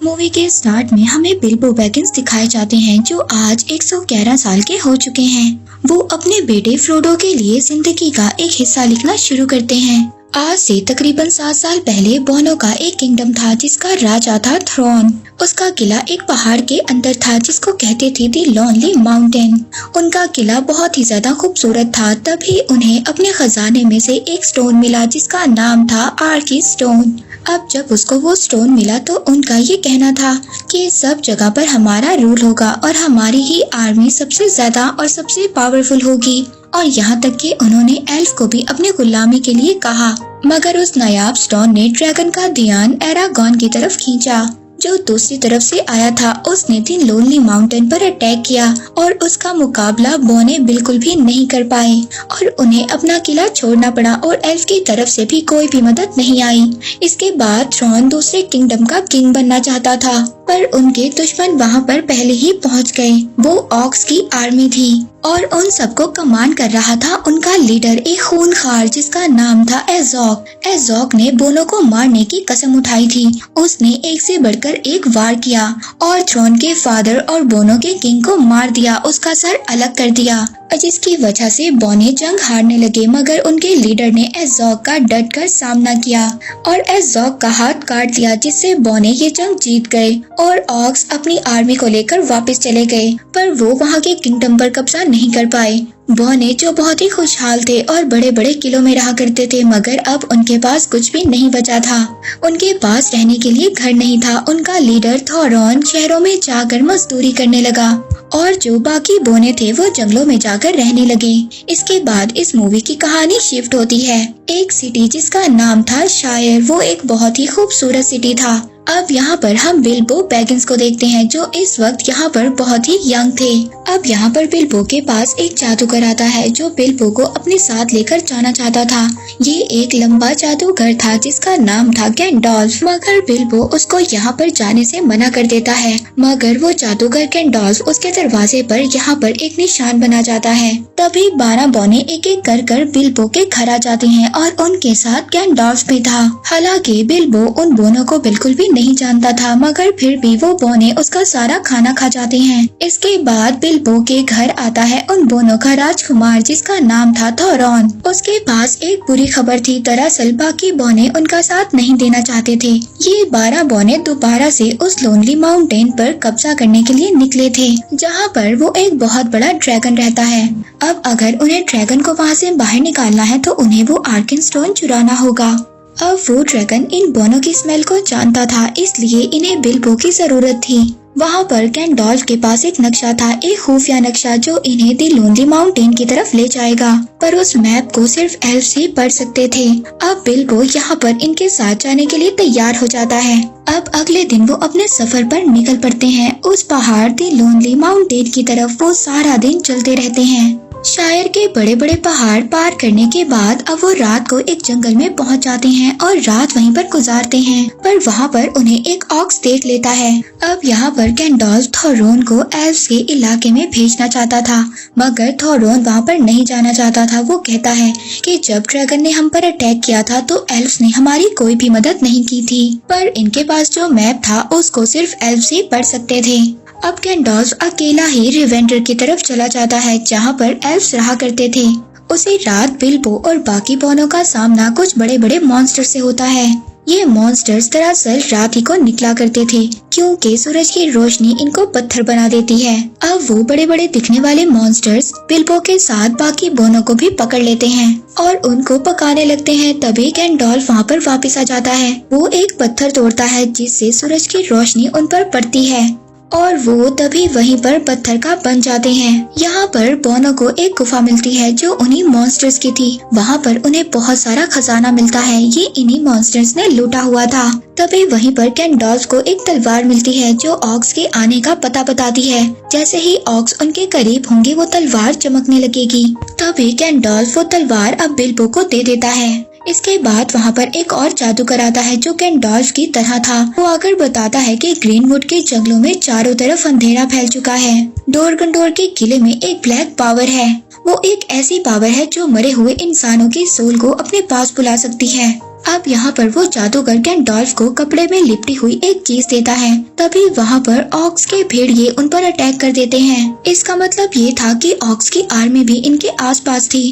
Movie के start में हमें बिल्बो बैगिंस दिखाए जाते हैं जो आज 111 साल के हो चुके हैं। वो अपने बेटे फ्रोडो के लिए जिंदगी का एक हिस्सा लिखना शुरू करते हैं। आज से तकरीबन 7 साल पहले बोनो का एक किंगडम था जिसका राजा था थ्रोन। उसका किला एक पहाड़ के अंदर था जिसको कहते थे दी लोनली माउंटेन। उनका किला बहुत ही ज्यादा खूबसूरत था। तभी उन्हें अपने खजाने में से एक स्टोन मिला जिसका नाम था आर्की स्टोन। अब जब उसको वो स्टोन मिला तो उनका ये कहना था कि सब जगह पर हमारा रूल होगा और हमारी ही आर्मी सबसे ज्यादा और सबसे पावरफुल होगी। और यहाँ तक कि उन्होंने एल्फ को भी अपने गुलामी के लिए कहा। मगर उस नायाब स्टोन ने ड्रैगन का ध्यान एरागॉन की तरफ खींचा जो दूसरी तरफ से आया था। उसने दी लोनली माउंटेन पर अटैक किया और उसका मुकाबला बोने बिल्कुल भी नहीं कर पाए और उन्हें अपना किला छोड़ना पड़ा और एल्फ की तरफ से भी कोई भी मदद नहीं आई। इसके बाद थ्रोन दूसरे किंगडम का किंग बनना चाहता था पर उनके दुश्मन वहाँ पर पहले ही पहुँच गए। वो ऑक्स की आर्मी थी और उन सबको कमान कर रहा था उनका लीडर एक खूनखार जिसका नाम था एज़ोक। एज़ोक ने बोनो को मारने की कसम उठाई थी। उसने एक से बढ़कर एक वार किया और थ्रोन के फादर और बोनो के किंग को मार दिया, उसका सर अलग कर दिया जिसकी वजह से बोने जंग हारने लगे। मगर उनके लीडर ने एज़ोक का डट कर सामना किया और एज़ोक का हाथ काट दिया जिससे बोने ये जंग जीत गए और ऑक्स अपनी आर्मी को लेकर वापस चले गए पर वो वहाँ के किंगडम पर कब्जा नहीं कर पाए। बोने जो बहुत ही खुशहाल थे और बड़े बड़े किलों में रहा करते थे मगर अब उनके पास कुछ भी नहीं बचा था। उनके पास रहने के लिए घर नहीं था। उनका लीडर थोरॉन शहरों में जाकर मजदूरी करने लगा और जो बाकी बोने थे वो जंगलों में जाकर रहने लगे। इसके बाद इस मूवी की कहानी शिफ्ट होती है एक सिटी जिसका नाम था शायर। वो एक बहुत ही खूबसूरत सिटी था। अब यहाँ पर हम बिल्बो बैगिंस को देखते हैं जो इस वक्त यहाँ पर बहुत ही यंग थे। अब यहाँ पर बिल्बो के पास एक जादूगर आता है जो बिल्बो को अपने साथ लेकर जाना चाहता था। ये एक लंबा जादूगर था जिसका नाम था गैंडोल्फ। मगर बिल्बो उसको यहाँ पर जाने से मना कर देता है। मगर वो जादूगर गैंडोल्फ उसके दरवाजे पर यहाँ पर एक निशान बना जाता है। तभी 12 बोने एक एक कर बिल्बो के घर आ जाते हैं और उनके साथ गैंडोल्फ भी था। हालांकि बिल्बो उन बोनों को बिल्कुल भी नहीं जानता था मगर फिर भी वो बोने उसका सारा खाना खा जाते हैं। इसके बाद बिल्बो के घर आता है उन बोनों का राजकुमार जिसका नाम था थोरॉन। उसके पास एक बुरी खबर थी। दरअसल बाकी बोने उनका साथ नहीं देना चाहते थे। ये 12 बोने दोबारा से उस लोनली माउंटेन पर कब्जा करने के लिए निकले थे जहाँ पर वो एक बहुत बड़ा ड्रैगन रहता है। अब अगर उन्हें ड्रैगन को वहाँ से बाहर निकालना है तो उन्हें वो आर्कन स्टोन चुराना होगा। अब वो ड्रैगन इन बोनों की स्मेल को जानता था इसलिए इन्हें बिल्बो की जरूरत थी। वहाँ पर गैंडोल्फ के पास एक नक्शा था, एक खुफिया नक्शा जो इन्हें दी लोनली माउंटेन की तरफ ले जाएगा पर उस मैप को सिर्फ एल्फ से पढ़ सकते थे। अब बिल्बो यहाँ पर इनके साथ जाने के लिए तैयार हो जाता है। अब अगले दिन वो अपने सफर पर निकल पड़ते हैं उस पहाड़ दी लोनली माउंटेन की तरफ। वो सारा दिन चलते रहते हैं। शायर के बड़े बड़े पहाड़ पार करने के बाद अब वो रात को एक जंगल में पहुंच जाते हैं और रात वहीं पर गुजारते हैं पर वहाँ पर उन्हें एक ऑक्स देख लेता है। अब यहाँ पर गैंडोल्फ थोरॉन को एल्फ्स के इलाके में भेजना चाहता था मगर थोरॉन वहाँ पर नहीं जाना चाहता था। वो कहता है कि जब ड्रैगन ने हम पर अटैक किया था तो एल्फ्स ने हमारी कोई भी मदद नहीं की थी पर इनके पास जो मैप था उसको सिर्फ एल्फ्स ही पढ़ सकते थे। अब गैंडोल्फ अकेला ही रिवेंडर की तरफ चला जाता है जहाँ पर एल्फ्स रहा करते थे। उसी रात बिल्बो और बाकी बोनों का सामना कुछ बड़े बड़े मॉन्स्टर से होता है। ये मॉन्स्टर्स दरअसल रात ही को निकला करते थे क्योंकि सूरज की रोशनी इनको पत्थर बना देती है। अब वो बड़े बड़े दिखने वाले मॉन्स्टर्स बिल्बो के साथ बाकी बोनों को भी पकड़ लेते हैं और उनको पकाने लगते हैं। तभी गैंडोल्फ वहाँ पर वापस आ जाता है। वो एक पत्थर तोड़ता है जिससे सूरज की रोशनी उन पर पड़ती है और वो तभी वहीं पर पत्थर का बन जाते हैं। यहाँ पर बोनो को एक गुफा मिलती है जो उन्हीं मॉन्स्टर्स की थी। वहाँ पर उन्हें बहुत सारा खजाना मिलता है। ये इन्हीं मॉन्स्टर्स ने लूटा हुआ था। तभी वहीं पर गैंडोल्फ को एक तलवार मिलती है जो ऑक्स के आने का पता बताती है। जैसे ही ऑक्स उनके करीब होंगे वो तलवार चमकने लगेगी। तभी गैंडोल्फ वो तलवार अब बिल्बो को दे देता है। इसके बाद वहाँ पर एक और जादूगर आता है जो गैंडोल्फ की तरह था। वो आकर बताता है कि ग्रीनवुड के जंगलों में चारों तरफ अंधेरा फैल चुका है। डोरगंडोर के किले में एक ब्लैक पावर है। वो एक ऐसी पावर है जो मरे हुए इंसानों की सोल को अपने पास बुला सकती है। अब यहाँ पर वो जादूगर गैंडॉल्फ को कपड़े में लिपटी हुई एक चीज देता है। तभी वहाँ पर ऑक्स के भेड़िए उन पर अटैक कर देते हैं। इसका मतलब ये था कि ऑक्स की आर्मी भी इनके आसपास थी।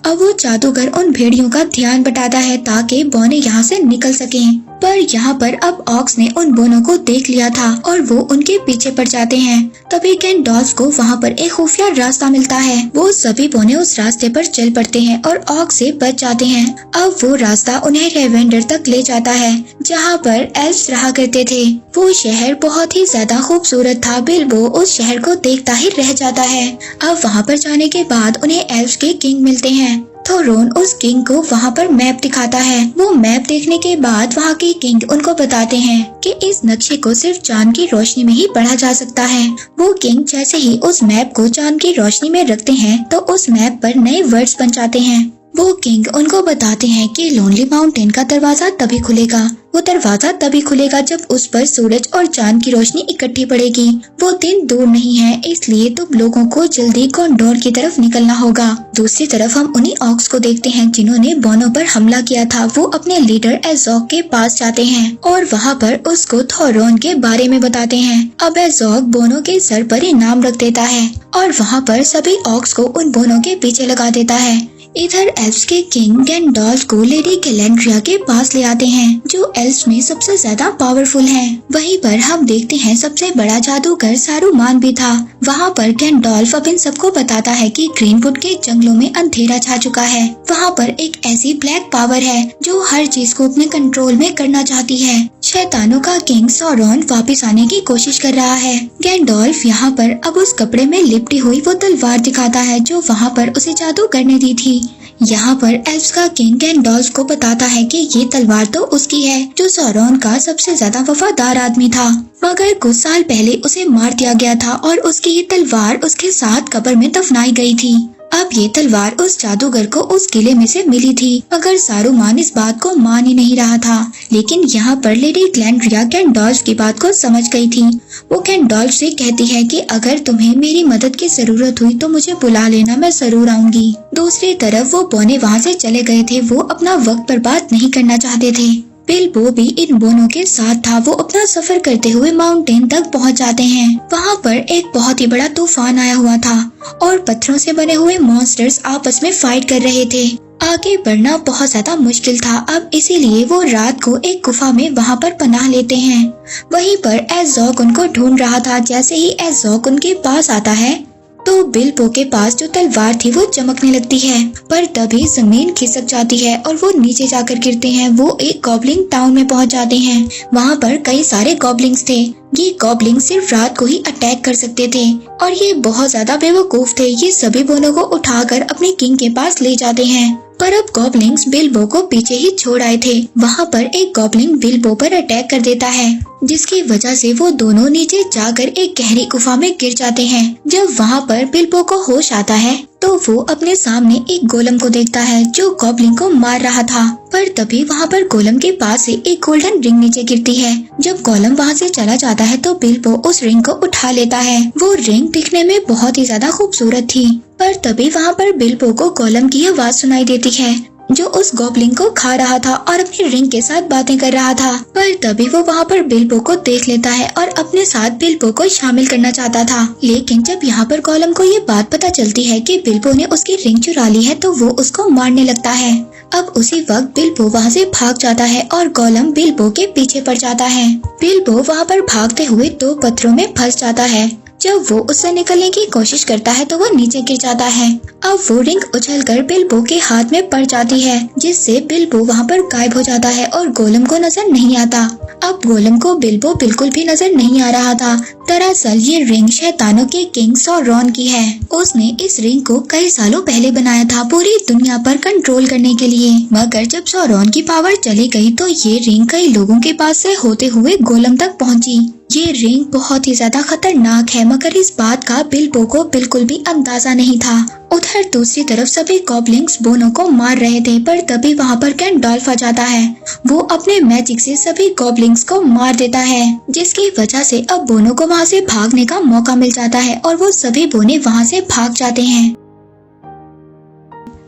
अब वो जादूगर उन भेड़ियों का ध्यान बटाता है ताकि बोने यहाँ से निकल सकें। पर यहाँ पर अब ऑक्स ने उन बोनों को देख लिया था और वो उनके पीछे पड़ जाते हैं। तभी गैंडॉल्फ को वहाँ पर एक खुफिया रास्ता मिलता है। वो सभी बोने उस रास्ते पर चल पड़ते हैं और ऑक्स से बच जाते हैं। अब वो रास्ता उन्हें रेवेंडर तक ले जाता है जहाँ पर एल्फ्स रहा करते थे। वो शहर बहुत ही ज्यादा खूबसूरत था। बिल्बो उस शहर को देखता ही रह जाता है। अब वहाँ पर जाने के बाद उन्हें एल्फ्स के किंग मिलते हैं। थोरोन उस किंग को वहाँ पर मैप दिखाता है। वो मैप देखने के बाद वहाँ के किंग उनको बताते हैं कि इस नक्शे को सिर्फ चांद की रोशनी में ही पढ़ा जा सकता है। वो किंग जैसे ही उस मैप को चांद की रोशनी में रखते हैं तो उस मैप पर नए वर्ड्स बन जाते हैं। वो किंग उनको बताते हैं कि लोनली माउंटेन का दरवाजा तभी खुलेगा। वो दरवाजा तभी खुलेगा जब उस पर सूरज और चांद की रोशनी इकट्ठी पड़ेगी। वो दिन दूर नहीं है, इसलिए तुम लोगों को जल्दी कॉन्डोर की तरफ निकलना होगा। दूसरी तरफ हम उन्हीं ऑक्स को देखते हैं जिन्होंने बोनो पर हमला किया था। वो अपने लीडर एज़ोग के पास जाते हैं और वहाँ पर उसको थोरोन के बारे में बताते हैं। अब एज़ोग बोनो के सर पर इनाम रख देता है और वहाँ पर सभी ऑक्स को उन बोनो के पीछे लगा देता है। इधर एल्फ्स के किंग गैंडॉल्फ को लेडी गैलेंड्रिया के पास ले आते हैं जो एल्फ्स में सबसे ज्यादा पावरफुल है। वहीं पर हम देखते हैं सबसे बड़ा जादूगर सारूमान भी था। वहाँ पर गैंडॉल्फ अब इन सबको बताता है कि ग्रीनवुड के जंगलों में अंधेरा छा चुका है। वहाँ पर एक ऐसी ब्लैक पावर है जो हर चीज को अपने कंट्रोल में करना चाहती है। शैतानों का किंग सौरॉन वापस आने की कोशिश कर रहा है। गैंडॉल्फ यहाँ पर अब उस कपड़े में लिपटी हुई वो तलवार दिखाता है जो वहाँ पर उसे जादू करने दी थी। यहाँ पर एल्फ्स का किंग गैंडॉल्फ को बताता है कि ये तलवार तो उसकी है जो सौरॉन का सबसे ज्यादा वफादार आदमी था, मगर कुछ साल पहले उसे मार दिया गया था और उसकी ये तलवार उसके साथ कब्र में दफनाई गई थी। अब ये तलवार उस जादूगर को उस किले में से मिली थी, मगर सारूमान इस बात को मान ही नहीं रहा था। लेकिन यहाँ पर लेडी गैलेंड्रिया गैंडॉल्फ की बात को समझ गई थी। वो गैंडॉल्फ से कहती है कि अगर तुम्हें मेरी मदद की जरूरत हुई तो मुझे बुला लेना, मैं जरूर आऊंगी। दूसरी तरफ वो बोने वहाँ से चले गए थे। वो अपना वक्त बर्बाद नहीं करना चाहते थे। बिल्बो भी इन बोनों के साथ था। वो अपना सफर करते हुए माउंटेन तक पहुंच जाते हैं। वहां पर एक बहुत ही बड़ा तूफान आया हुआ था और पत्थरों से बने हुए मॉन्स्टर्स आपस में फाइट कर रहे थे। आगे बढ़ना बहुत ज्यादा मुश्किल था। अब इसीलिए वो रात को एक गुफा में वहां पर पनाह लेते हैं। वहीं पर एज़ोग उनको ढूंढ रहा था। जैसे ही एज़ोग उनके पास आता है तो बिल्बो के पास जो तलवार थी वो चमकने लगती है, पर तभी जमीन खिसक जाती है और वो नीचे जाकर गिरते हैं। वो एक गॉब्लिंग टाउन में पहुंच जाते हैं। वहाँ पर कई सारे गॉब्लिंग्स थे। ये गॉब्लिंग सिर्फ रात को ही अटैक कर सकते थे और ये बहुत ज्यादा बेवकूफ थे। ये सभी बोनों को उठाकर अपने किंग के पास ले जाते हैं, पर अब गॉब्लिंग्स बिल्बो को पीछे ही छोड़ आए थे। वहाँ पर एक गॉब्लिंग बिल्बो पर अटैक कर देता है, जिसकी वजह से वो दोनों नीचे जाकर एक गहरी गुफा में गिर जाते हैं। जब वहाँ पर बिल्बो को होश आता है तो वो अपने सामने एक गोलम को देखता है जो गॉब्लिंग को मार रहा था। पर तभी वहाँ पर गोलम के पास से एक गोल्डन रिंग नीचे गिरती है। जब गोलम वहाँ से चला जाता है तो बिल्बो उस रिंग को उठा लेता है। वो रिंग दिखने में बहुत ही ज्यादा खूबसूरत थी, पर तभी वहाँ पर बिल्बो को गोलम की आवाज सुनाई देती है जो उस गॉब्लिंग को खा रहा था और अपनी रिंग के साथ बातें कर रहा था। पर तभी वो वहाँ पर बिल्बो को देख लेता है और अपने साथ बिल्बो को शामिल करना चाहता था। लेकिन जब यहाँ पर गोलम को ये बात पता चलती है कि बिल्बो ने उसकी रिंग चुरा ली है तो वो उसको मारने लगता है। अब उसी वक्त बिल्बो वहाँ से भाग जाता है और गोलम बिल्बो के पीछे पड़ जाता है। बिल्बो वहाँ पर भागते हुए दो पत्थरों में फंस जाता है। जब वो उससे निकलने की कोशिश करता है तो वो नीचे गिर जाता है। अब वो रिंग उछलकर बिल्बो के हाथ में पड़ जाती है, जिससे बिल्बो वहाँ पर गायब हो जाता है और गोलम को नजर नहीं आता। अब गोलम को बिल्बो बिल्कुल भी नजर नहीं आ रहा था। दरअसल ये रिंग शैतानों के किंग सौरॉन की है। उसने इस रिंग को कई सालों पहले बनाया था पूरी दुनिया पर कंट्रोल करने के लिए, मगर जब सौरॉन की पावर चली गई तो ये रिंग कई लोगों के पास से होते हुए गोलम तक पहुँची। ये रिंग बहुत ही ज्यादा खतरनाक है, मगर इस बात का बिल्बो को बिल्कुल भी अंदाजा नहीं था। उधर दूसरी तरफ सभी गॉब्लिंग्स बोनो को मार रहे थे, पर तभी वहाँ पर गैंडॉल्फ आ जाता है। वो अपने मैजिक से सभी गॉब्लिंग्स को मार देता है, जिसकी वजह से अब बोनो को वहाँ से भागने का मौका मिल जाता है और वो सभी बोने वहाँ से भाग जाते हैं।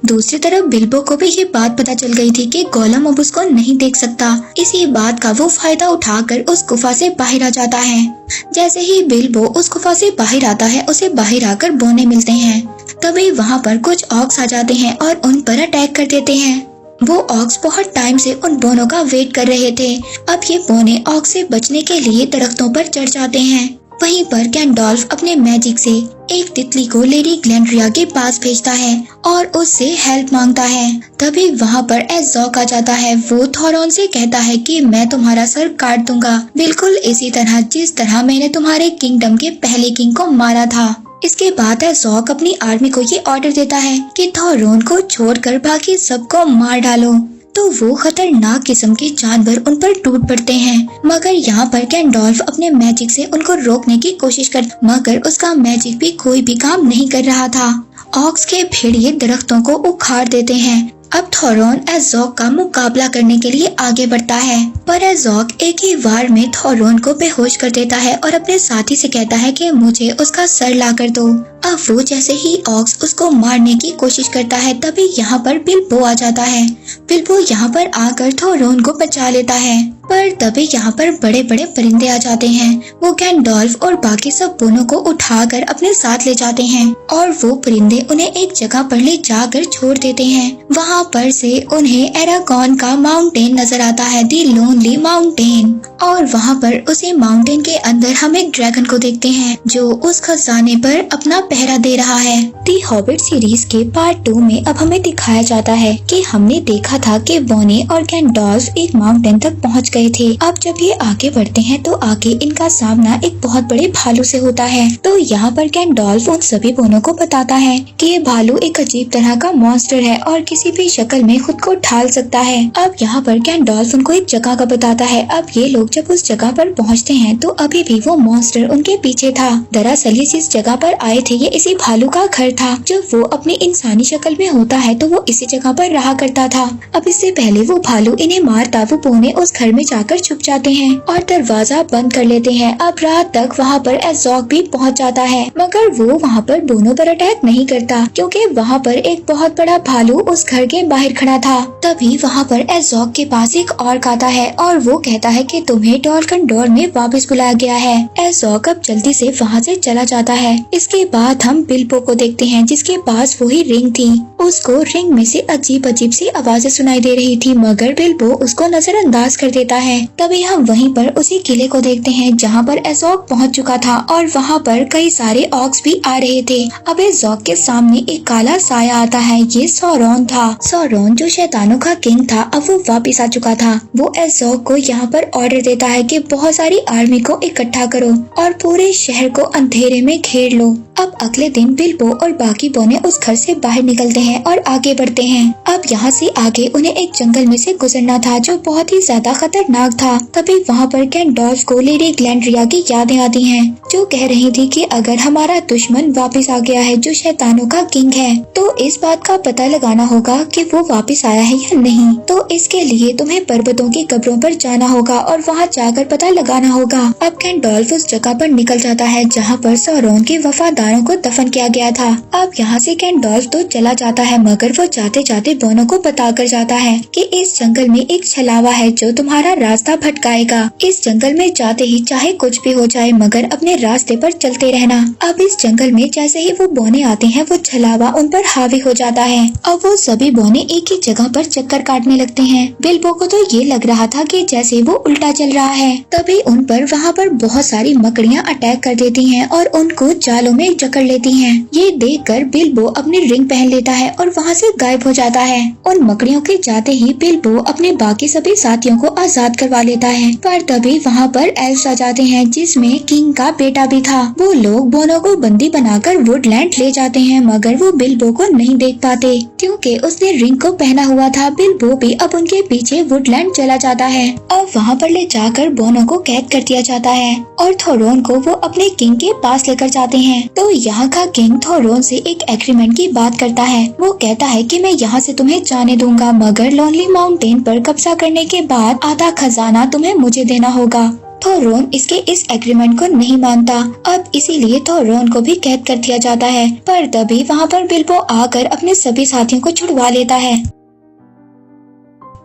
दूसरी तरफ बिल्बो को भी ये बात पता चल गई थी कि गोलम अब उसको नहीं देख सकता। इसी बात का वो फायदा उठाकर उस गुफा से बाहर आ जाता है। जैसे ही बिल्बो उस गुफा से बाहर आता है, उसे बाहर आकर बोने मिलते हैं। तभी वहाँ पर कुछ ऑक्स आ जाते हैं और उन पर अटैक कर देते हैं। वो ऑक्स बहुत टाइम से उन बोनों का वेट कर रहे थे। अब ये बोने ऑक्स से बचने के लिए दरख्तों पर चढ़ जाते हैं। वहीं पर गैंडोल्फ अपने मैजिक से एक तितली को लेडी ग्लैंड्रिया के पास भेजता है और उससे हेल्प मांगता है। तभी वहाँ पर एज़ोक आ जाता है। वो थोरॉन से कहता है कि मैं तुम्हारा सर काट दूंगा, बिल्कुल इसी तरह जिस तरह मैंने तुम्हारे किंगडम के पहले किंग को मारा था। इसके बाद एज़ोक अपनी आर्मी को ये ऑर्डर देता है कि थोरॉन को छोड़कर बाकी सबको मार डालो। तो वो खतरनाक किस्म के जानवर उन पर टूट पड़ते हैं, मगर यहाँ पर गैंडोल्फ अपने मैजिक से उनको रोकने की कोशिश कर, मगर उसका मैजिक भी कोई भी काम नहीं कर रहा था। ऑक्स के भेड़िए दरख्तों को उखाड़ देते हैं। अब थोरॉन एज़ोक का मुकाबला करने के लिए आगे बढ़ता है, पर एज़ोक एक ही वार में थोरॉन को बेहोश कर देता है और अपने साथी से कहता है कि मुझे उसका सर ला कर दो। अब वो जैसे ही ऑक्स उसको मारने की कोशिश करता है, तभी यहाँ पर बिल्बो आ जाता है। बिल्बो यहाँ पर आकर थोरॉन को बचा लेता है, पर तभी यहाँ पर बड़े बड़े परिंदे आ जाते हैं। वो गैंडोल्फ और बाकी सब बोनों को उठाकर अपने साथ ले जाते हैं और वो परिंदे उन्हें एक जगह पर ले जाकर छोड़ देते हैं। वहाँ पर से उन्हें एरागॉन का माउंटेन नजर आता है, दी लोनली माउंटेन। और वहाँ पर उसी माउंटेन के अंदर हम एक ड्रैगन को देखते हैं जो उस खजाने पर अपना पहरा दे रहा है। दी हॉबिट सीरीज के पार्ट 2 में अब हमें दिखाया जाता है कि हमने देखा था कि बोने और गैंडोल्फ एक माउंटेन तक पहुँच गए थे। अब जब ये आगे बढ़ते हैं तो आगे इनका सामना एक बहुत बड़े भालू से होता है। तो यहाँ पर गैंडोल्फ उन सभी बोनों को बताता है कि ये भालू एक अजीब तरह का मॉन्स्टर है और किसी भी शक्ल में खुद को ढाल सकता है। अब यहाँ पर गैंडोल्फ उनको एक जगह का बताता है। अब ये लोग जब उस जगह पर पहुँचते हैं तो अभी भी वो मॉन्स्टर उनके पीछे था। दरअसल ये जिस जगह पर आए थे ये इसी भालू का घर था। जब वो अपनी इंसानी शक्ल में होता है तो वो इसी जगह पर रहा करता था। अब इससे पहले वो भालू इन्हें मारता, वो बोने उस घर में जाकर छुप जाते हैं और दरवाजा बंद कर लेते हैं। अब रात तक वहाँ पर एज़ोक भी पहुँच जाता है, मगर वो वहाँ पर बोनों पर अटैक नहीं करता क्योंकि वहाँ पर एक बहुत बड़ा भालू उस घर के बाहर खड़ा था। तभी वहाँ पर एज़ोक के पास एक ऑर्क आता है और वो कहता है कि तुम्हें टॉलकन में वापस बुलाया गया है। एज़ोक अब जल्दी से वहाँ से चला जाता है। इसके बाद हम बिल्बो को देखते हैं जिसके पास वही रिंग थी। उसको रिंग में से अजीब अजीब सी आवाजें सुनाई दे रही थी, मगर बिल्बो उसको नजरअंदाज कर देता है। तभी हम वहीं पर उसी किले को देखते हैं जहाँ पर एज़ोक पहुँच चुका था और वहाँ पर कई सारे ऑक्स भी आ रहे थे। अब एज़ोक के सामने एक काला साया आता है। ये सौरॉन था। सौरॉन जो शैतानों का किंग था अब वो वापिस आ चुका था। वो एज़ोक को यहाँ पर ऑर्डर देता है कि बहुत सारी आर्मी को इकट्ठा करो और पूरे शहर को अंधेरे में घेर लो। अब अगले दिन बिल्बो और बाकी बोने उस घर से बाहर निकलते हैं और आगे बढ़ते हैं। अब यहाँ से आगे उन्हें एक जंगल में से गुजरना था जो बहुत ही ज्यादा खतरनाक था। तभी वहाँ पर गैंडोल्फ को लेडी ग्लैंड्रिया की यादें आती हैं जो कह रही थी कि अगर हमारा दुश्मन वापस आ गया है जो शैतानों का किंग है तो इस बात का पता लगाना होगा कि वो वापस आया है या नहीं। तो इसके लिए तुम्हें पर्वतों की कब्रों पर जाना होगा और वहाँ जाकर पता लगाना होगा। अब गैंडोल्फ उस जगह पर निकल जाता है जहाँ पर सौरॉन के वफादारों को दफन किया गया था। अब यहाँ से गैंडोल्फ तो चला जाता है, मगर वो जाते जाते बोनों को बता कर जाता है कि इस जंगल में एक छलावा है जो तुम्हारा रास्ता भटकाएगा। इस जंगल में जाते ही चाहे कुछ भी हो जाए मगर अपने रास्ते पर चलते रहना। अब इस जंगल में जैसे ही वो बोने आते हैं वो छलावा उन पर हावी हो जाता है। अब वो सभी बोने एक ही जगह पर चक्कर काटने लगते हैं। बिल्बो को तो ये लग रहा था कि जैसे वो उल्टा चल रहा है। तभी उन पर वहाँ पर बहुत सारी मकड़ियाँ अटैक कर देती हैं और उनको जालों में जकड़ लेती हैं। ये देखकर बिल्बो अपनी रिंग पहन लेता है और वहाँ से गायब हो जाता है। उन मकड़ियों के जाते ही बिल्बो अपने बाकी सभी साथियों को आजाद करवा लेता है, पर तभी वहाँ पर एल्फ्स आ जाते हैं जिसमें किंग का बेटा भी था। वो लोग बोनो को बंदी बनाकर वुडलैंड ले जाते हैं, मगर वो बिल्बो को नहीं देख पाते क्योंकि उसने रिंग को पहना हुआ था। बिल्बो भी अब उनके पीछे वुडलैंड चला जाता है। अब वहाँ पर ले जाकर बोनो को कैद कर दिया जाता है और थोरॉन को वो अपने किंग के पास लेकर जाते हैं। तो यहाँ का किंग थोरॉन से एक एग्रीमेंट की बात करता है। वो कहता है कि मैं यहाँ से तुम्हें जाने दूंगा, मगर लोनली माउंटेन पर कब्जा करने के बाद आधा खजाना तुम्हें मुझे देना होगा। थोरोन इसके इस एग्रीमेंट को नहीं मानता। अब इसीलिए थोरोन को भी कैद कर दिया जाता है, पर तभी वहाँ पर बिल्बो आकर अपने सभी साथियों को छुड़वा लेता है।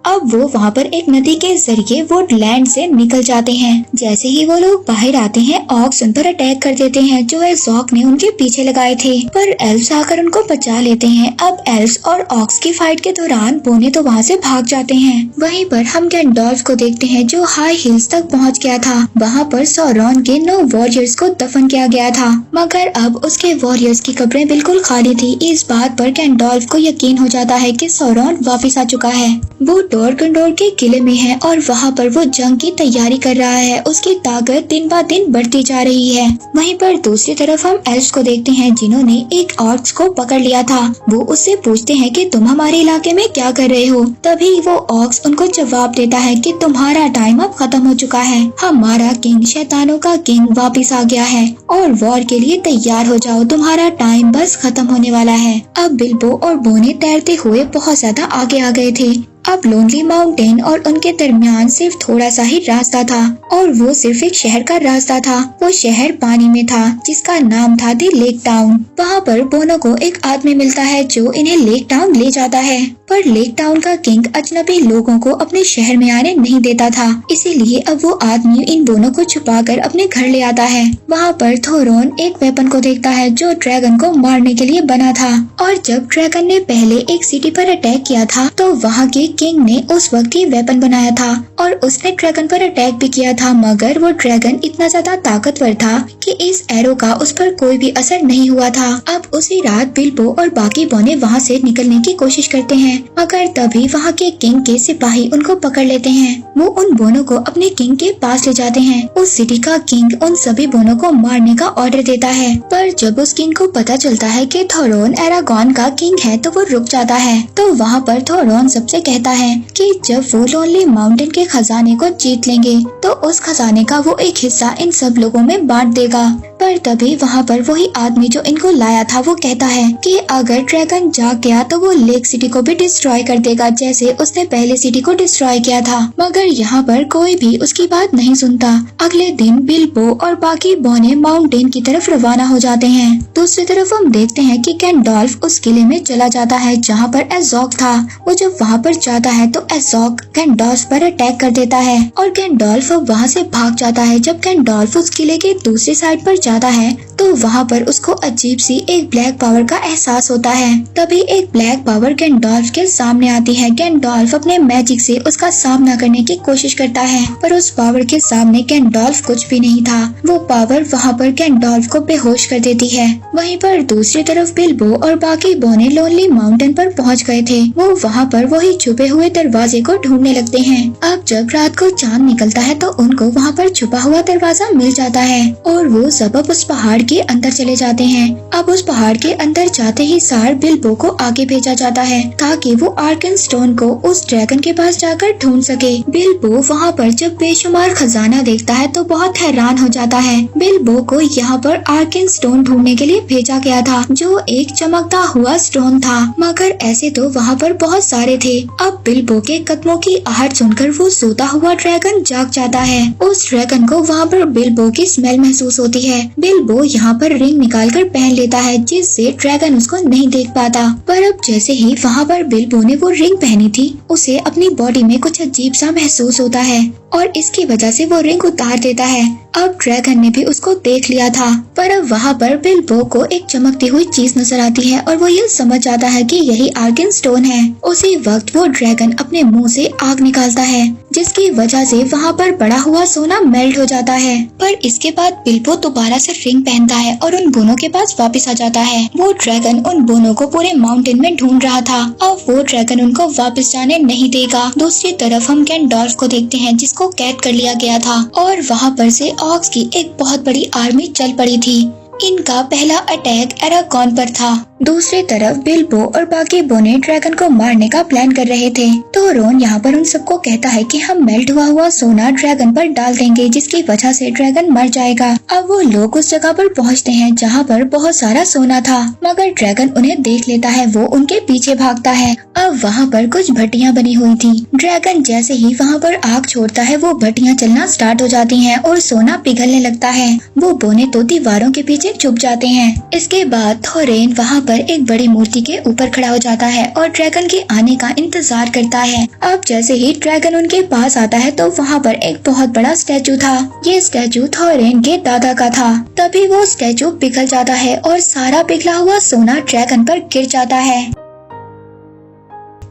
अब वो वहाँ पर एक नदी के जरिए वुडलैंड से निकल जाते हैं। जैसे ही वो लोग बाहर आते हैं, ऑक्स उन पर अटैक कर देते हैं जो एज़ोक ने उनके पीछे लगाए थे, पर एल्व्स आकर उनको बचा लेते हैं। अब एल्व्स और ऑक्स की फाइट के दौरान बोने तो वहाँ से भाग जाते हैं। वहीं पर हम गैंडोल्फ को देखते हैं जो हाई हिल्स तक पहुँच गया था। वहाँ पर सौरॉन के 9 वॉरियर्स को दफन किया गया था, मगर अब उसके वॉरियर्स की कब्रें बिल्कुल खाली थी। इस बात पर गैंडोल्फ को यकीन हो जाता है कि सौरॉन वापिस आ चुका है। वो डोरगंडोर के किले में है और वहाँ पर वो जंग की तैयारी कर रहा है। उसकी ताकत दिन ब दिन बढ़ती जा रही है। वहीं पर दूसरी तरफ हम एल्व्स को देखते हैं जिन्होंने एक ऑक्स को पकड़ लिया था। वो उससे पूछते हैं कि तुम हमारे इलाके में क्या कर रहे हो। तभी वो ऑक्स उनको जवाब देता है कि तुम्हारा टाइम अब खत्म हो चुका है। हमारा किंग, शैतानों का किंग वापिस आ गया है और वॉर के लिए तैयार हो जाओ, तुम्हारा टाइम बस खत्म होने वाला है। अब बिल्बो और बोने तैरते हुए बहुत ज्यादा आगे आ गए थे। अब लोनली माउंटेन और उनके दरमियान सिर्फ थोड़ा सा ही रास्ता था और वो सिर्फ एक शहर का रास्ता था। वो शहर पानी में था जिसका नाम था दी लेक टाउन। वहाँ पर बोनो को एक आदमी मिलता है जो इन्हें लेक टाउन ले जाता है, पर लेक टाउन का किंग अजनबी लोगों को अपने शहर में आने नहीं देता था। इसीलिए अब वो आदमी इन दोनों को छुपाकर अपने घर ले आता है। वहाँ पर थोरोन एक वेपन को देखता है जो ड्रैगन को मारने के लिए बना था, और जब ड्रैगन ने पहले एक सिटी पर अटैक किया था तो वहाँ के किंग ने उस वक्त ही वेपन बनाया था और उसने ड्रैगन पर अटैक भी किया था, मगर वो ड्रैगन इतना ज्यादा ताकतवर था कि इस एरो का उस पर कोई भी असर नहीं हुआ था। अब उसी रात बिल्बो और बाकी बोने वहाँ से निकलने की कोशिश करते हैं, मगर तभी वहाँ के किंग के सिपाही उनको पकड़ लेते हैं। वो उन बोनों को अपने किंग के पास ले जाते हैं। उस सिटी का किंग उन सभी बोनों को मारने का ऑर्डर देता है, पर जब उस किंग को पता चलता है कि थोरोन एरागॉन का किंग है तो वो रुक जाता है। तो वहाँ पर थोरोन सबसे कहता है कि जब वो लोनली माउंटेन के खजाने को जीत लेंगे तो उस खजाने का वो एक हिस्सा इन सब लोगों में बांट देगा। पर तभी वहाँ पर वही आदमी जो इनको लाया था वो कहता है कि अगर ड्रैगन जाग गया तो वो लेक सिटी को भी डिस्ट्रॉय कर देगा जैसे उसने पहले सिटी को डिस्ट्रॉय किया था। मगर यहाँ पर कोई भी उसकी बात नहीं सुनता। अगले दिन बिल्बो और बाकी बोने माउंटेन की तरफ रवाना हो जाते हैं। दूसरी तरफ हम देखते हैं कि गैंडोल्फ उस किले में चला जाता है जहाँ पर एज़ोक था। वो जब वहाँ पर जाता है तो एज़ोक गैंडोल्फ पर अटैक कर देता है और गैंडोल्फ वहाँ से भाग जाता है। जब गैंडोल्फ उस किले के दूसरी साइड पर जाता है तो वहाँ पर उसको अजीब सी एक ब्लैक पावर का एहसास होता है। तभी एक ब्लैक पावर गैंडोल्फ के सामने आती है। गैंडोल्फ अपने मैजिक से उसका सामना करने की कोशिश करता है, पर उस पावर के सामने गैंडोल्फ कुछ भी नहीं था। वो पावर वहाँ पर गैंडोल्फ को बेहोश कर देती है। वहीं पर दूसरी तरफ बिल्बो और बाकी बोने लोनली माउंटेन पर पहुँच गए थे। वो वहाँ पर वही छुपे हुए दरवाजे को ढूंढने लगते हैं। अब जब रात को चांद निकलता है तो उनको वहाँ पर छुपा हुआ दरवाजा मिल जाता है और वो सब उस पहाड़ के अंदर चले जाते हैं। अब उस पहाड़ के अंदर जाते ही सार बिल्बो को आगे भेजा जाता है ताकि वो आर्कन स्टोन को उस ड्रैगन के पास जाकर ढूंढ सके। बिल्बो वहाँ पर जब बेशुमार खजाना देखता है तो बहुत हैरान हो जाता है। बिल्बो को यहाँ पर आर्कन स्टोन ढूंढने के लिए भेजा गया था जो एक चमकता हुआ स्टोन था, मगर ऐसे तो वहाँ पर बहुत सारे थे। अब बिल्बो के कदमों की आहट सुनकर वो सोता हुआ ड्रैगन जाग जाता है। उस ड्रैगन को वहाँ पर बिल्बो की स्मेल महसूस होती है। बिल्बो यहाँ पर रिंग निकालकर पहन लेता है जिससे ड्रैगन उसको नहीं देख पाता, पर अब जैसे ही वहाँ पर बिल्बो ने वो रिंग पहनी थी उसे अपनी बॉडी में कुछ अजीब सा महसूस होता है और इसकी वजह से वो रिंग उतार देता है। अब ड्रैगन ने भी उसको देख लिया था, पर अब वहाँ पर बिल्बो को एक चमकती हुई चीज नजर आती है और वो ये समझ जाता है कि यही आर्कन स्टोन है। उसी वक्त वो ड्रैगन अपने मुंह से आग निकालता है जिसकी वजह से वहाँ पर बड़ा हुआ सोना मेल्ट हो जाता है। पर इसके बाद बिल्बो दोबारा से रिंग पहनता है और उन बोनों के पास वापस आ जाता है। वो ड्रैगन उन बोनों को पूरे माउंटेन में ढूंढ रहा था। अब वो ड्रैगन उनको वापस जाने नहीं देगा। दूसरी तरफ हम गैंडोल्फ को देखते हैं जिसको कैद कर लिया गया था और वहाँ पर से ऑक्स की एक बहुत बड़ी आर्मी चल पड़ी थी। इनका पहला अटैक एरागॉन पर था दूसरी तरफ बिल्बो और बाकी बोने ड्रैगन को मारने का प्लान कर रहे थे। तो रोन यहाँ पर उन सबको कहता है कि हम मेल्ट हुआ सोना ड्रैगन पर डाल देंगे, जिसकी वजह से ड्रैगन मर जाएगा। अब वो लोग उस जगह पर पहुँचते हैं जहाँ पर बहुत सारा सोना था, मगर ड्रैगन उन्हें देख लेता है। वो उनके पीछे भागता है। अब वहाँ पर कुछ भट्टियाँ बनी हुई थी। ड्रैगन जैसे ही वहाँ पर आग छोड़ता है, वो भट्टियाँ चलना स्टार्ट हो जाती हैं और सोना पिघलने लगता है। वो बोने तो दीवारों के पीछे छुप जाते हैं। इसके बाद थोरेन वहाँ पर एक बड़ी मूर्ति के ऊपर खड़ा हो जाता है और ड्रैगन के आने का इंतजार करता है। अब जैसे ही ड्रैगन उनके पास आता है तो वहाँ पर एक बहुत बड़ा स्टैचू था। ये स्टैचू थोरेन के दादा का था। तभी वो स्टैचू पिघल जाता है और सारा पिघला हुआ सोना ड्रैगन पर गिर जाता है।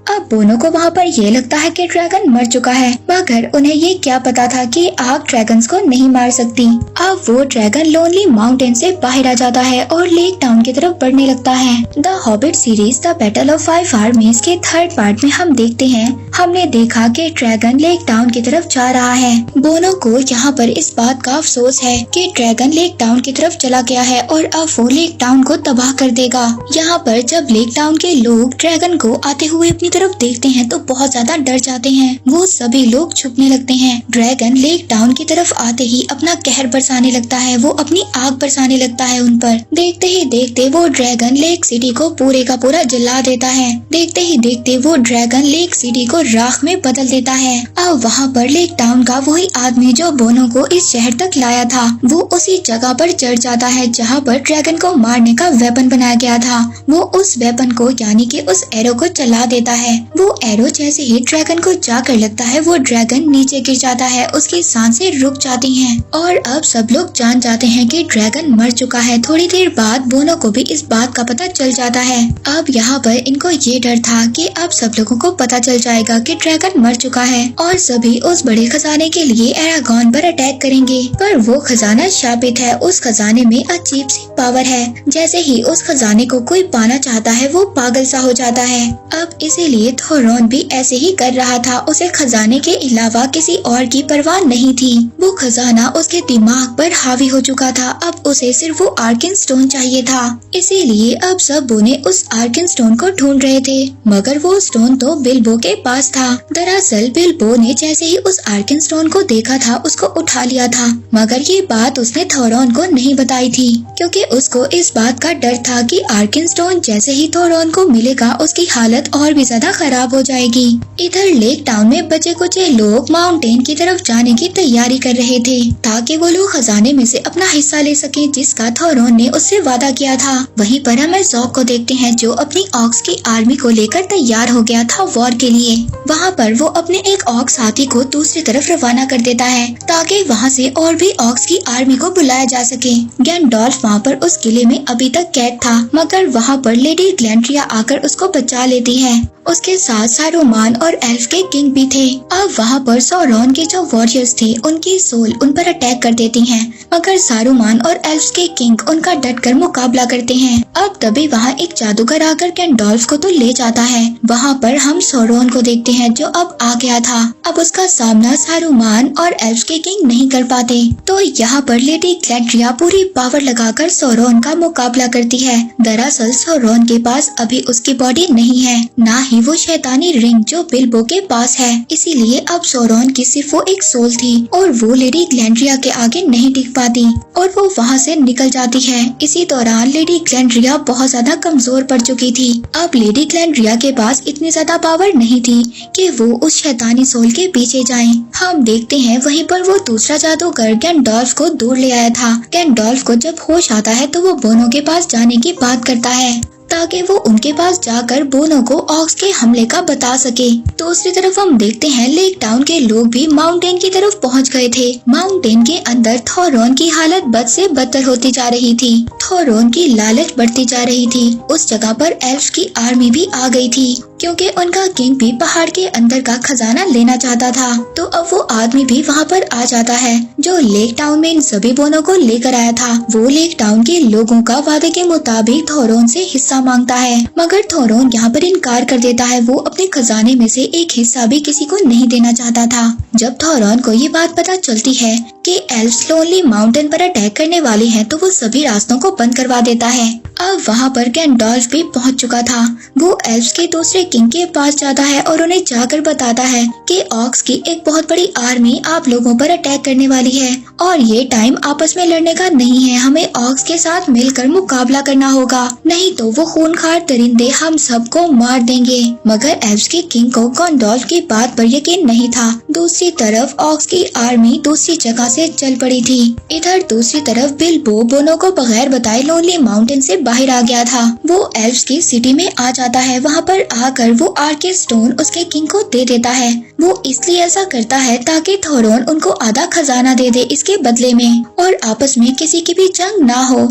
अब बोनो को वहाँ पर ये लगता है कि ड्रैगन मर चुका है, मगर उन्हें ये क्या पता था कि आग ड्रैगन्स को नहीं मार सकती। अब वो ड्रैगन लोनली माउंटेन से बाहर आ जाता है और लेक टाउन की तरफ बढ़ने लगता है। The hobbit series the battle of 5 आर्मीज के 3rd पार्ट में हम देखते हैं, हमने देखा कि ड्रैगन लेक टाउन की तरफ जा रहा है। बोनो को यहाँ पर इस बात का अफसोस है कि ड्रैगन लेक टाउन की तरफ चला गया है और अब वो लेक टाउन को तबाह कर देगा। यहाँ पर जब लेक टाउन के लोग ड्रैगन को आते हुए अपनी तरफ देखते हैं तो बहुत ज्यादा डर जाते हैं। वो सभी लोग छुपने लगते हैं। ड्रैगन लेक टाउन की तरफ आते ही अपना कहर बरसाने लगता है। वो अपनी आग बरसाने लगता है उन पर। देखते ही देखते वो ड्रैगन लेक सिटी को पूरे का पूरा जला देता है। देखते ही देखते वो ड्रैगन लेक सिटी को राख में बदल देता है। अब वहाँ पर लेक टाउन का वही आदमी जो बोनो को इस शहर तक लाया था, वो उसी जगह पर चढ़ जाता है जहाँ पर ड्रैगन को मारने का वेपन बनाया गया था। वो उस वेपन को यानी कि उस एरो को चला देता है। वो एरो जैसे ही ड्रैगन को जाकर लगता है, वो ड्रैगन नीचे गिर जाता है। उसकी सांसें रुक जाती हैं और अब सब लोग जान जाते हैं कि ड्रैगन मर चुका है। थोड़ी देर बाद बोनो को भी इस बात का पता चल जाता है। अब यहाँ पर इनको ये डर था कि अब सब लोगों को पता चल जाएगा कि ड्रैगन मर चुका है और सभी उस बड़े खजाने के लिए एरागॉन पर अटैक करेंगे। पर वो खजाना शापित है। उस खजाने में अजीब सी पावर है। जैसे ही उस खजाने को कोई पाना चाहता है, वो पागल सा हो जाता है। अब इसीलिए थोरॉन भी ऐसे ही कर रहा था। उसे खजाने के अलावा किसी और की परवाह नहीं थी। वो खजाना उसके दिमाग पर हावी हो चुका था। अब उसे सिर्फ वो आर्कन स्टोन चाहिए था। इसीलिए अब सब बोने उस आर्कन स्टोन को ढूंढ रहे थे, मगर वो स्टोन तो बिल्बो के पास था। दरअसल बिल्बो ने जैसे ही उस आर्कन स्टोन को देखा था, उसको उठा लिया था, मगर ये बात उसने थोरॉन को नहीं बताई थी, क्योंकि उसको इस बात का डर था कि आर्कन स्टोन जैसे ही थोरॉन को मिलेगा, उसकी हालत और भी ज्यादा खराब हो जाएगी। इधर लेक टाउन में बचे कुचे लोग माउंटेन की तरफ जाने की तैयारी कर रहे थे, ताकि वो लोग खजाने में से अपना हिस्सा ले सके, जिसका थोरॉन ने उससे वादा किया था। वहीं पर हम ज़ॉक को देखते हैं, जो अपनी ऑक्स की आर्मी को लेकर तैयार हो गया था वॉर के लिए। वहाँ पर वो अपने एक ऑक्स साथी को दूसरी तरफ रवाना कर देता है, ताकि वहाँ से और भी ऑक्स की आर्मी को बुलाया जा सके। गैंडोल्फ वहाँ पर उस किले में अभी तक कैद था, मगर वहाँ पर लेडी ग्लैंड्रिया आकर उसको बचा लेती है। उसके साथ सारूमान और एल्फ के किंग भी थे। अब वहाँ पर सौरॉन के जो वॉरियर्स थे, उनकी सोल उन पर अटैक कर देती हैं, मगर सारूमान और एल्फ के किंग उनका डटकर मुकाबला करते हैं। अब तभी वहाँ एक जादूगर आकर गैंडोल्फ को तो ले जाता है। वहाँ पर हम सौरॉन को देखते हैं, जो अब आ गया था। अब उसका सामना सारूमान और एल्फ के किंग नहीं कर पाते, तो यहाँ पर लेडी ग्लैंड्रिया पूरी पावर लगाकर सौरॉन का मुकाबला करती है। दरअसल सौरॉन के पास अभी उसकी बॉडी नहीं है, ना ही वो शैतानी रिंग जो बिल्बो के पास है। इसीलिए अब सौरॉन की सिर्फ वो एक सोल थी और वो लेडी ग्लैंड्रिया के आगे नहीं टिक पाती और वो वहाँ से निकल जाती है। इसी दौरान लेडी ग्लैंड्रिया बहुत ज्यादा कमजोर पड़ चुकी थी। अब लेडी ग्लैंड्रिया के पास इतनी ज्यादा पावर नहीं थी कि वो उस शैतानी सोल के पीछे जाएं। हम देखते हैं वहीं पर वो दूसरा जादूगर गैंडोल्फ को दूर ले आया था। गैंडोल्फ को जब होश आता है तो वो बोनो के पास जाने की बात करता है, ताकि वो उनके पास जाकर बोनो को ऑक्स के हमले का बता सके। दूसरी तरफ हम देखते हैं लेक टाउन के लोग भी माउंटेन की तरफ पहुंच गए थे। माउंटेन के अंदर थोरॉन की हालत बद से बदतर होती जा रही थी। थोरॉन की लालच बढ़ती जा रही थी। उस जगह पर एल्फ की आर्मी भी आ गई थी, क्योंकि उनका किंग भी पहाड़ के अंदर का खजाना लेना चाहता था। तो अब वो आदमी भी वहाँ पर आ जाता है, जो लेक टाउन में इन सभी बोनों को लेकर आया था। वो लेक टाउन के लोगों का वादे के मुताबिक थोरॉन से हिस्सा मांगता है, मगर थोरॉन यहाँ पर इनकार कर देता है। वो अपने खजाने में से एक हिस्सा भी किसी को नहीं देना चाहता था। जब थोरॉन को ये बात पता चलती है कि एल्फ्स लोनली माउंटेन पर अटैक करने वाले हैं, तो वो सभी रास्तों को बंद करवा देता है। अब वहाँ पर गैंडोल्फ भी पहुँच चुका था। वो एल्व्स के दूसरे किंग के पास जाता है और उन्हें जाकर बताता है कि ऑक्स की एक बहुत बड़ी आर्मी आप लोगों पर अटैक करने वाली है और ये टाइम आपस में लड़ने का नहीं है। हमें ऑक्स के साथ मिलकर मुकाबला करना होगा, नहीं तो वो खूनखार दरिंदे हम सबको मार देंगे। मगर एल्व्स के किंग को गैंडोल्फ की बात पर यकीन नहीं था। दूसरी तरफ ऑक्स की आर्मी दूसरी जगह से चल पड़ी थी। इधर दूसरी तरफ बिल्बो बोनो को बगैर बताए लोनली माउंटेन से बाहर आ गया था। वो एल्व्स की सिटी में आ जाता है। वहाँ पर आकर वो आर्के स्टोन उसके किंग को दे देता है। वो इसलिए ऐसा करता है ताकि थोरोन उनको आधा खजाना दे दे इसके बदले में और आपस में किसी की भी जंग ना हो।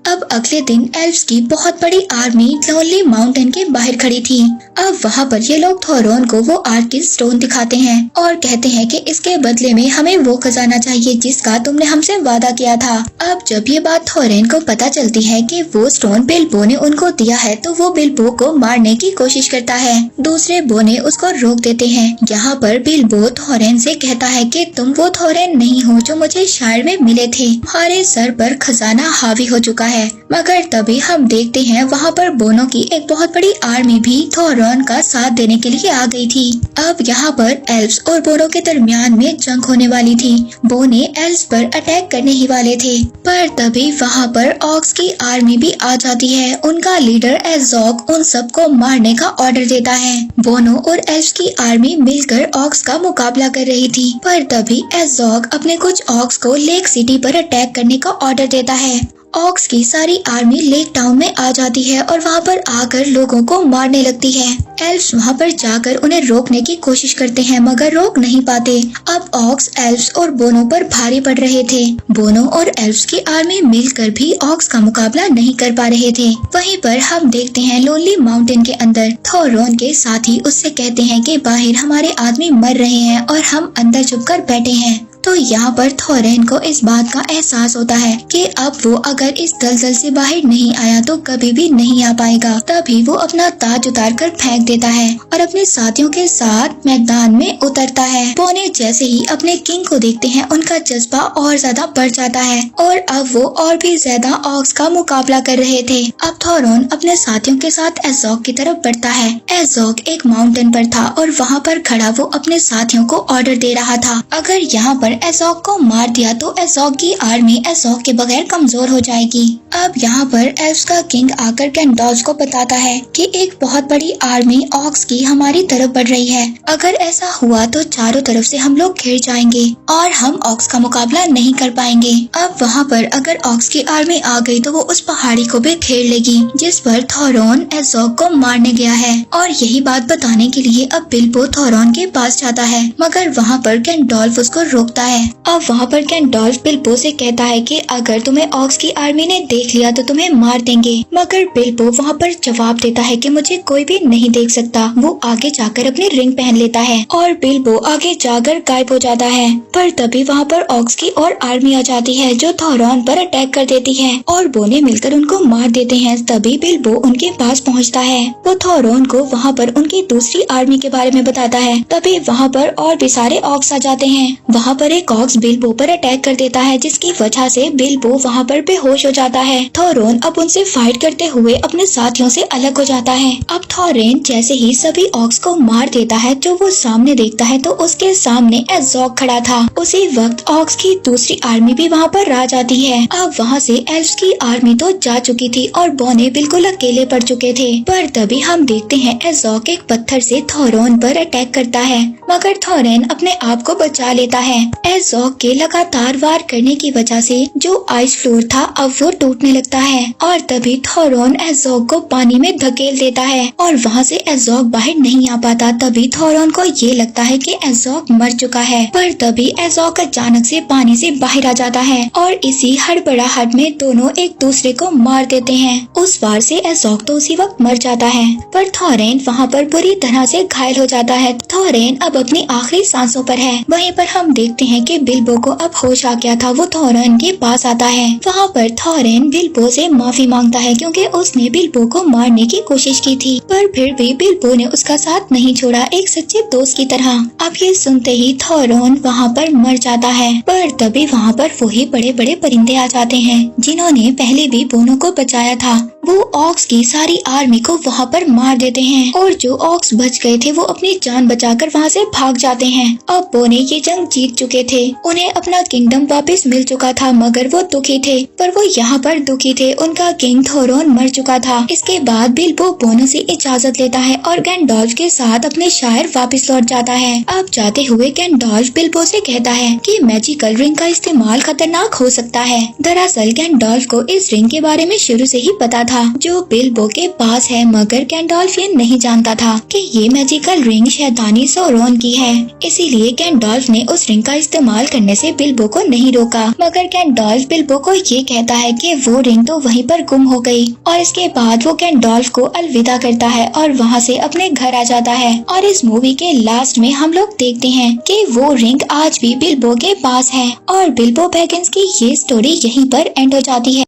अब अगले दिन एल्व्स की बहुत बड़ी आर्मी लोनली माउंटेन के बाहर खड़ी थी। अब वहाँ पर ये लोग थोरोन को वो आर्किड स्टोन दिखाते हैं और कहते हैं कि इसके बदले में हमें वो खजाना चाहिए जिसका तुमने हमसे वादा किया था। अब जब ये बात थोरेन को पता चलती है कि वो स्टोन बिल्बो ने उनको दिया है तो वो बिल्बो को मारने की कोशिश करता है। दूसरे बोने उसको रोक देते हैं। यहाँ पर बिल्बो थोरेन से कहता है कि तुम वो थोरेन नहीं हो जो मुझे शायर में मिले थे। हमारे सर पर खजाना हावी हो चुका है। मगर तभी हम देखते हैं वहाँ पर बोनो की एक बहुत बड़ी आर्मी भी थोरोन का साथ देने के लिए आ गई थी। अब यहाँ पर एल्व्स और बोनो के दरमियान में जंग होने वाली थी। बोने एल्व्स पर अटैक करने ही वाले थे, पर तभी वहाँ पर ऑक्स की आर्मी भी आ जाती है। उनका लीडर एज़ोग उन सबको मारने का ऑर्डर देता है। बोनो और एल्व्स की आर्मी मिलकर ऑक्स का मुकाबला कर रही थी, पर तभी एज़ोग अपने कुछ ऑक्स को लेक सिटी पर अटैक करने का ऑर्डर देता है। ऑक्स की सारी आर्मी लेक टाउन में आ जाती है और वहाँ पर आकर लोगों को मारने लगती है। एल्व्स वहाँ पर जाकर उन्हें रोकने की कोशिश करते हैं मगर रोक नहीं पाते। अब ऑक्स एल्व्स और बोनो पर भारी पड़ रहे थे। बोनो और एल्व्स की आर्मी मिलकर भी ऑक्स का मुकाबला नहीं कर पा रहे थे। वहीं पर हम देखते हैं लोनली माउंटेन के अंदर थोरोन के साथी उससे कहते हैं कि बाहर हमारे आदमी मर रहे हैं और हम अंदर छुपकर बैठे हैं। तो यहाँ पर थोरेन को इस बात का एहसास होता है कि अब वो अगर इस दलदल से बाहर नहीं आया तो कभी भी नहीं आ पाएगा। तभी वो अपना ताज उतार कर फेंक देता है और अपने साथियों के साथ मैदान में उतरता है। बोने जैसे ही अपने किंग को देखते हैं उनका जज्बा और ज्यादा बढ़ जाता है और अब वो और भी ज्यादा ऑक्स का मुकाबला कर रहे थे। अब थोरोन अपने साथियों के साथ एज़ोग की तरफ बढ़ता है। एज़ोग एक माउंटेन पर था और वहाँ पर खड़ा वो अपने साथियों को ऑर्डर दे रहा था, अगर यहाँ पर एज़ोग को मार दिया तो एज़ोग की आर्मी एज़ोग के बगैर कमजोर हो जाएगी। अब यहाँ पर एल्व्स का किंग आकर गैंडोल्फ को बताता है कि एक बहुत बड़ी आर्मी ऑक्स की हमारी तरफ बढ़ रही है। अगर ऐसा हुआ तो चारों तरफ से हम लोग घिर जाएंगे और हम ऑक्स का मुकाबला नहीं कर पाएंगे। अब वहाँ पर अगर ऑक्स की आर्मी आ गई तो वो उस पहाड़ी को भी घेर लेगी जिस पर थोरोन एज़ोग को मारने गया है। और यही बात बताने के लिए अब बिल्बो थोरोन के पास जाता है मगर वहाँ पर गैंडोल्फ उसको रोकता है। अब वहाँ पर गैंडोल्फ बिल्बो से कहता है कि अगर तुम्हें ऑक्स की आर्मी ने देख लिया तो तुम्हें मार देंगे। मगर बिल्बो वहाँ पर जवाब देता है कि मुझे कोई भी नहीं देख सकता। वो आगे जाकर अपनी रिंग पहन लेता है और बिल्बो आगे जाकर गायब हो जाता है। पर तभी वहाँ पर ऑक्स की और आर्मी आ जाती है जो थोरोन पर अटैक कर देती है और बोने मिलकर उनको मार देते हैं। तभी बिल्बो उनके पास पहुँचता है। वो थोरोन को वहाँ पर उनकी दूसरी आर्मी के बारे में बताता है। तभी वहाँ पर और भी सारे ऑक्स आ जाते हैं। वहाँ पर एक ऑक्स बिल्बो पर अटैक कर देता है जिसकी वजह से बिल्बो वहाँ पर बेहोश हो जाता है। थोरोन अब उनसे फाइट करते हुए अपने साथियों से अलग हो जाता है। अब थोरेन जैसे ही सभी ऑक्स को मार देता है तो वो सामने देखता है तो उसके सामने एज़ोग खड़ा था। उसी वक्त ऑक्स की दूसरी आर्मी भी वहाँ पर आ जाती है। अब वहाँ से एल्व्स की आर्मी तो जा चुकी थी और बोने बिल्कुल अकेले पड़ चुके थे। पर तभी हम देखते हैं एज़ोग एक पत्थर से थोरोन पर अटैक करता है मगर थोरेन अपने आप को बचा लेता है। एज़ोग के लगातार वार करने की वजह से जो आइस फ्लोर था अब वो टूटने लगता है और तभी थोरोन एज़ोग को पानी में धकेल देता है और वहाँ से एज़ोग बाहर नहीं आ पाता। तभी थोरोन को ये लगता है कि एज़ोग मर चुका है, पर तभी एज़ोग अचानक से पानी से बाहर आ जाता है और इसी हड़बड़ाहट में दोनों एक दूसरे को मार देते हैं। उस वार से एज़ोग तो उसी वक्त मर जाता है पर थोरेन वहाँ पर बुरी तरह से घायल हो जाता है। थोरेन अब अपनी आखिरी सांसों पर है। वहीं पर हम देखते हैं हैं कि बिल्बो को अब होश आ गया था। वो थॉरन के पास आता है। वहाँ पर थॉरन बिल्बो से माफी मांगता है क्योंकि उसने बिल्बो को मारने की कोशिश की थी, पर फिर भी बिल्बो ने उसका साथ नहीं छोड़ा, एक सच्चे दोस्त की तरह। अब ये सुनते ही थॉरन वहाँ पर मर जाता है, पर तभी वहाँ पर वही बड़े बड़े परिंदे आ जाते हैं जिन्होंने पहले भी बोनो को बचाया था। वो ऑक्स की सारी आर्मी को वहाँ पर मार देते हैं और जो ऑक्स बच गए थे वो अपनी जान बचाकर वहाँ से भाग जाते हैं। अब बोने ये जंग जीत चुके थे, उन्हें अपना किंगडम वापस मिल चुका था, मगर वो दुखी थे। पर वो यहाँ पर दुखी थे, उनका किंग थोरन मर चुका था। इसके बाद बिल्बो बोनो से इजाजत लेता है और गैंडोल्फ के साथ अपने शहर वापस लौट जाता है। अब जाते हुए गैंडोल्फ बिल्बो से कहता है कि मैजिकल रिंग का इस्तेमाल खतरनाक हो सकता है। दरअसल गैंडोल्फ को इस रिंग के बारे में शुरू से ही पता था जो बिल्बो के पास है, मगर गैंडोल्फ ये नहीं जानता था कि ये मैजिकल रिंग शैतानी सोरोन की है। इसीलिए गैंडोल्फ ने उस रिंग का इस्तेमाल करने से बिल्बो को नहीं रोका, मगर गैंडोल्फ बिल्बो को ये कहता है कि वो रिंग तो वहीं पर गुम हो गई। और इसके बाद वो गैंडोल्फ को अलविदा करता है और वहाँ से अपने घर आ जाता है। और इस मूवी के लास्ट में हम लोग देखते हैं कि वो रिंग आज भी बिल्बो के पास है और बिल्बो बैगिंस की ये स्टोरी यहीं पर एंड हो जाती है।